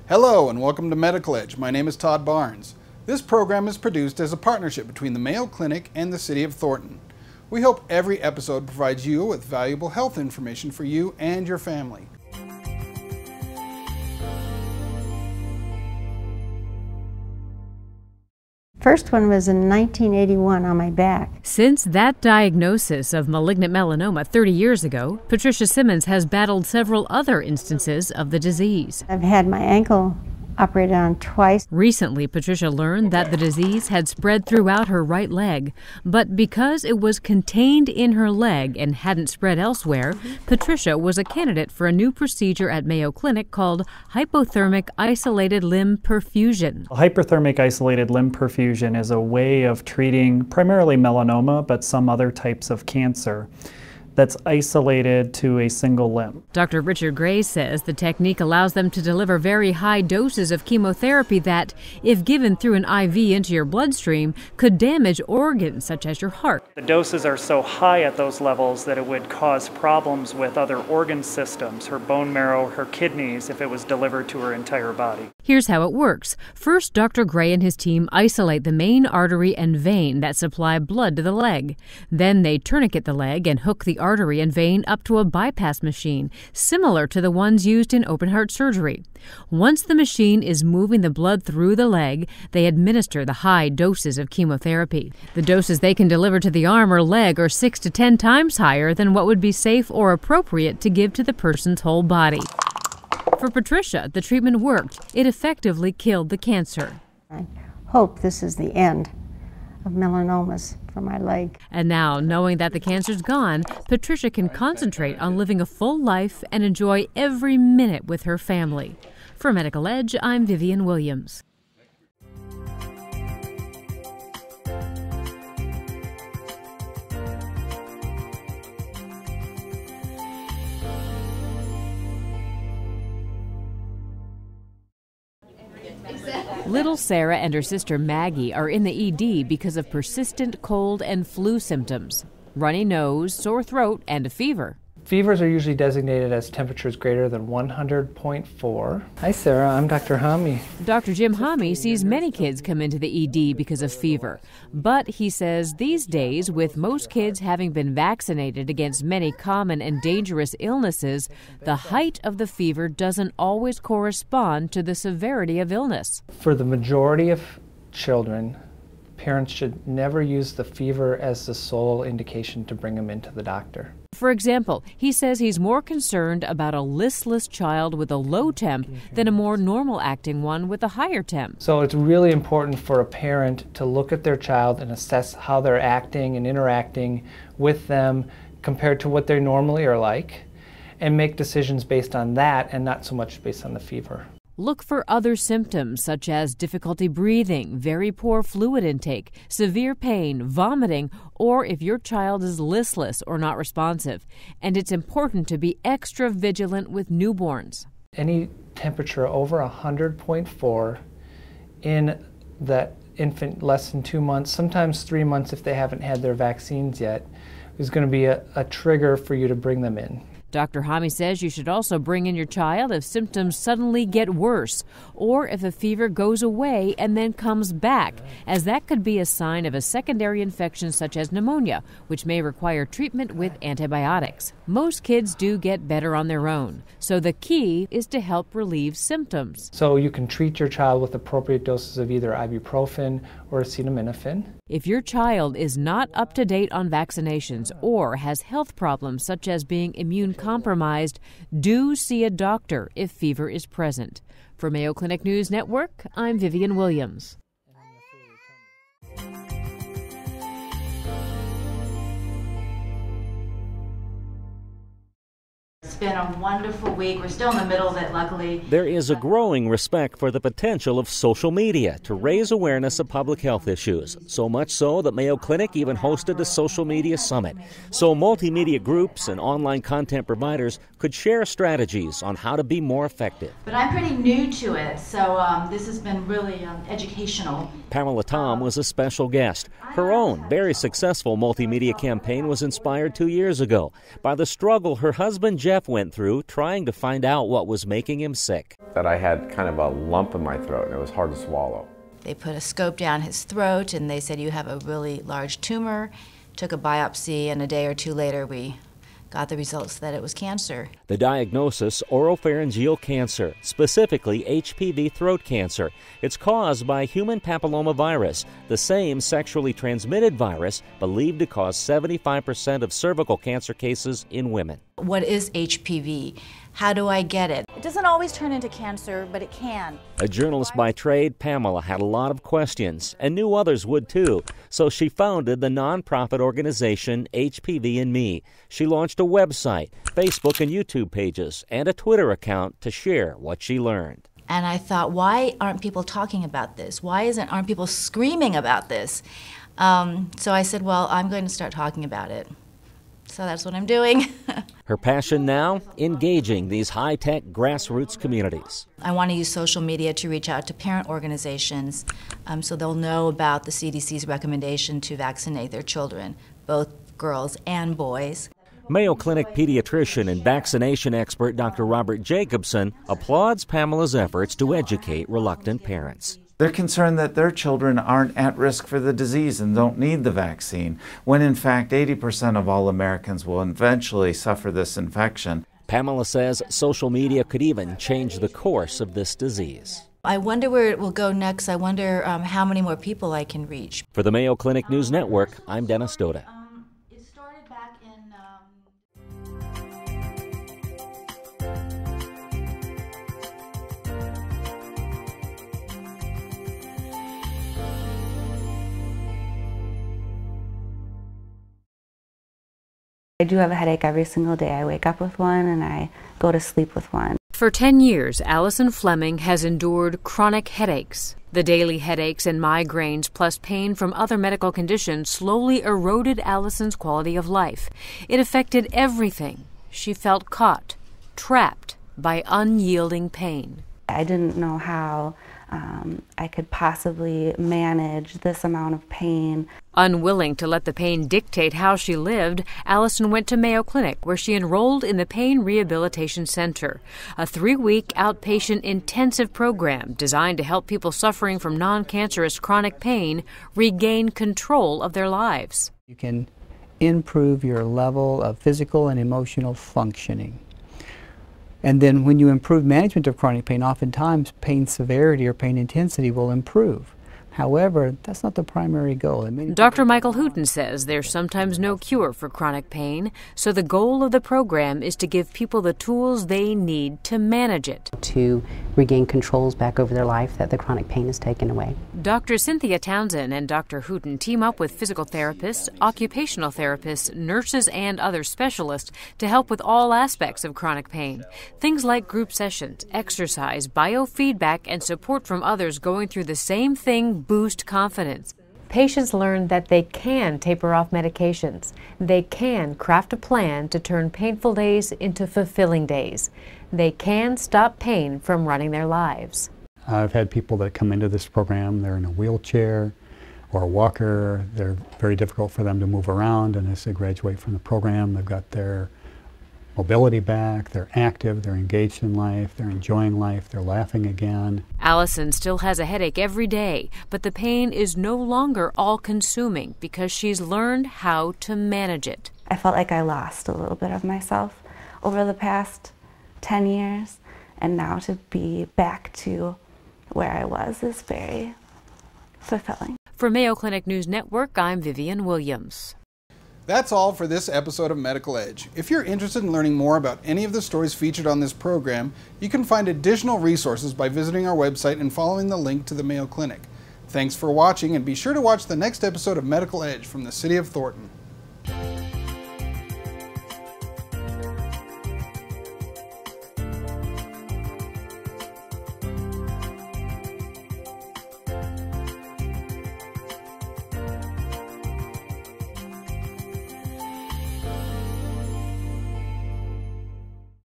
Hello and welcome to Medical Edge. My name is Todd Barnes. This program is produced as a partnership between the Mayo Clinic and the City of Thornton. We hope every episode provides you with valuable health information for you and your family. First one was in 1981 on my back. Since that diagnosis of malignant melanoma 30 years ago, Patricia Simmons has battled several other instances of the disease. I've had my ankle operated on twice. Recently, Patricia learned that the disease had spread throughout her right leg, but because it was contained in her leg and hadn't spread elsewhere, Patricia was a candidate for a new procedure at Mayo Clinic called hypothermic isolated limb perfusion. Hyperthermic isolated limb perfusion is a way of treating primarily melanoma, but some other types of cancer, that's isolated to a single limb. Dr. Richard Gray says the technique allows them to deliver very high doses of chemotherapy that, if given through an IV into your bloodstream, could damage organs such as your heart. The doses are so high at those levels that it would cause problems with other organ systems, her bone marrow, her kidneys, if it was delivered to her entire body. Here's how it works. First, Dr. Gray and his team isolate the main artery and vein that supply blood to the leg. Then they tourniquet the leg and hook the artery and vein up to a bypass machine, similar to the ones used in open-heart surgery. Once the machine is moving the blood through the leg, they administer the high doses of chemotherapy. The doses they can deliver to the arm or leg are 6 to 10 times higher than what would be safe or appropriate to give to the person's whole body. For Patricia, the treatment worked. It effectively killed the cancer. I hope this is the end of melanomas for my leg. And now, knowing that the cancer's gone, Patricia can concentrate on living a full life and enjoy every minute with her family. For Medical Edge, I'm Vivian Williams. Little Sarah and her sister Maggie are in the ED because of persistent cold and flu symptoms, runny nose, sore throat, and a fever. Fevers are usually designated as temperatures greater than 100.4. Hi Sarah, I'm Dr. Hami. Dr. Jim Hami sees many kids come into the ED because of fever. But he says these days, with most kids having been vaccinated against many common and dangerous illnesses, the height of the fever doesn't always correspond to the severity of illness. For the majority of children, parents should never use the fever as the sole indication to bring them into the doctor. For example, he says he's more concerned about a listless child with a low temp than a more normal-acting one with a higher temp. So it's really important for a parent to look at their child and assess how they're acting and interacting with them compared to what they normally are like, and make decisions based on that and not so much based on the fever. Look for other symptoms such as difficulty breathing, very poor fluid intake, severe pain, vomiting, or if your child is listless or not responsive. And it's important to be extra vigilant with newborns. Any temperature over 100.4 in the infant less than 2 months, sometimes 3 months if they haven't had their vaccines yet, is going to be a trigger for you to bring them in. Dr. Hami says you should also bring in your child if symptoms suddenly get worse or if a fever goes away and then comes back, as that could be a sign of a secondary infection such as pneumonia, which may require treatment with antibiotics. Most kids do get better on their own, so the key is to help relieve symptoms. So you can treat your child with appropriate doses of either ibuprofen or acetaminophen. If your child is not up to date on vaccinations or has health problems such as being immune compromised, do see a doctor if fever is present. For Mayo Clinic News Network, I'm Vivian Williams. It's been a wonderful week. We're still in the middle of it, luckily. There is a growing respect for the potential of social media to raise awareness of public health issues. So much so that Mayo Clinic even hosted a social media summit. So multimedia groups and online content providers could share strategies on how to be more effective. But I'm pretty new to it, so this has been really educational. Pamela Tom was a special guest. Her own very successful multimedia campaign was inspired 2 years ago by the struggle her husband Jeff Jeff went through trying to find out what was making him sick. That I had kind of a lump in my throat and it was hard to swallow. They put a scope down his throat and they said, you have a really large tumor. Took a biopsy, and a day or two later we got the results that it was cancer. The diagnosis, oropharyngeal cancer, specifically HPV throat cancer. It's caused by human papillomavirus, the same sexually transmitted virus believed to cause 75% of cervical cancer cases in women. What is HPV? How do I get it? It doesn't always turn into cancer, but it can. A journalist by trade, Pamela had a lot of questions and knew others would too, so she founded the nonprofit organization HPV and Me. She launched a website, Facebook and YouTube pages, and a Twitter account to share what she learned. And I thought, why aren't people talking about this? Why aren't people screaming about this? So I said, well, I'm going to start talking about it. So that's what I'm doing. Her passion now, engaging these high-tech grassroots communities. I want to use social media to reach out to parent organizations so they'll know about the CDC's recommendation to vaccinate their children, both girls and boys. Mayo Clinic pediatrician and vaccination expert Dr. Robert Jacobson applauds Pamela's efforts to educate reluctant parents. They're concerned that their children aren't at risk for the disease and don't need the vaccine, when in fact 80% of all Americans will eventually suffer this infection. Pamela says social media could even change the course of this disease. I wonder where it will go next. I wonder how many more people I can reach. For the Mayo Clinic News Network, I'm Dennis Doda. It started back in... I do have a headache every single day. I wake up with one and I go to sleep with one. For 10 years, Allison Fleming has endured chronic headaches. The daily headaches and migraines plus pain from other medical conditions slowly eroded Allison's quality of life. It affected everything. She felt caught, trapped by unyielding pain. I didn't know how I could possibly manage this amount of pain. Unwilling to let the pain dictate how she lived, Allison went to Mayo Clinic, where she enrolled in the Pain Rehabilitation Center, a 3-week outpatient intensive program designed to help people suffering from non-cancerous chronic pain regain control of their lives. You can improve your level of physical and emotional functioning. And then when you improve management of chronic pain, oftentimes pain severity or pain intensity will improve. However, that's not the primary goal. Dr. Michael Hooten says there's sometimes no cure for chronic pain, so the goal of the program is to give people the tools they need to manage it. To regain controls back over their life that the chronic pain has taken away. Dr. Cynthia Townsend and Dr. Hooten team up with physical therapists, occupational therapists, nurses, and other specialists to help with all aspects of chronic pain. Things like group sessions, exercise, biofeedback, and support from others going through the same thing boost confidence. Patients learn that they can taper off medications. They can craft a plan to turn painful days into fulfilling days. They can stop pain from running their lives. I've had people that come into this program, they're in a wheelchair or a walker, they're very difficult for them to move around, and as they graduate from the program, they've got their mobility back, they're active, they're engaged in life, they're enjoying life, they're laughing again. Allison still has a headache every day, but the pain is no longer all-consuming because she's learned how to manage it. I felt like I lost a little bit of myself over the past 10 years, and now to be back to where I was is very fulfilling. For Mayo Clinic News Network, I'm Vivian Williams. That's all for this episode of Medical Edge. If you're interested in learning more about any of the stories featured on this program, you can find additional resources by visiting our website and following the link to the Mayo Clinic. Thanks for watching, and be sure to watch the next episode of Medical Edge from the City of Thornton.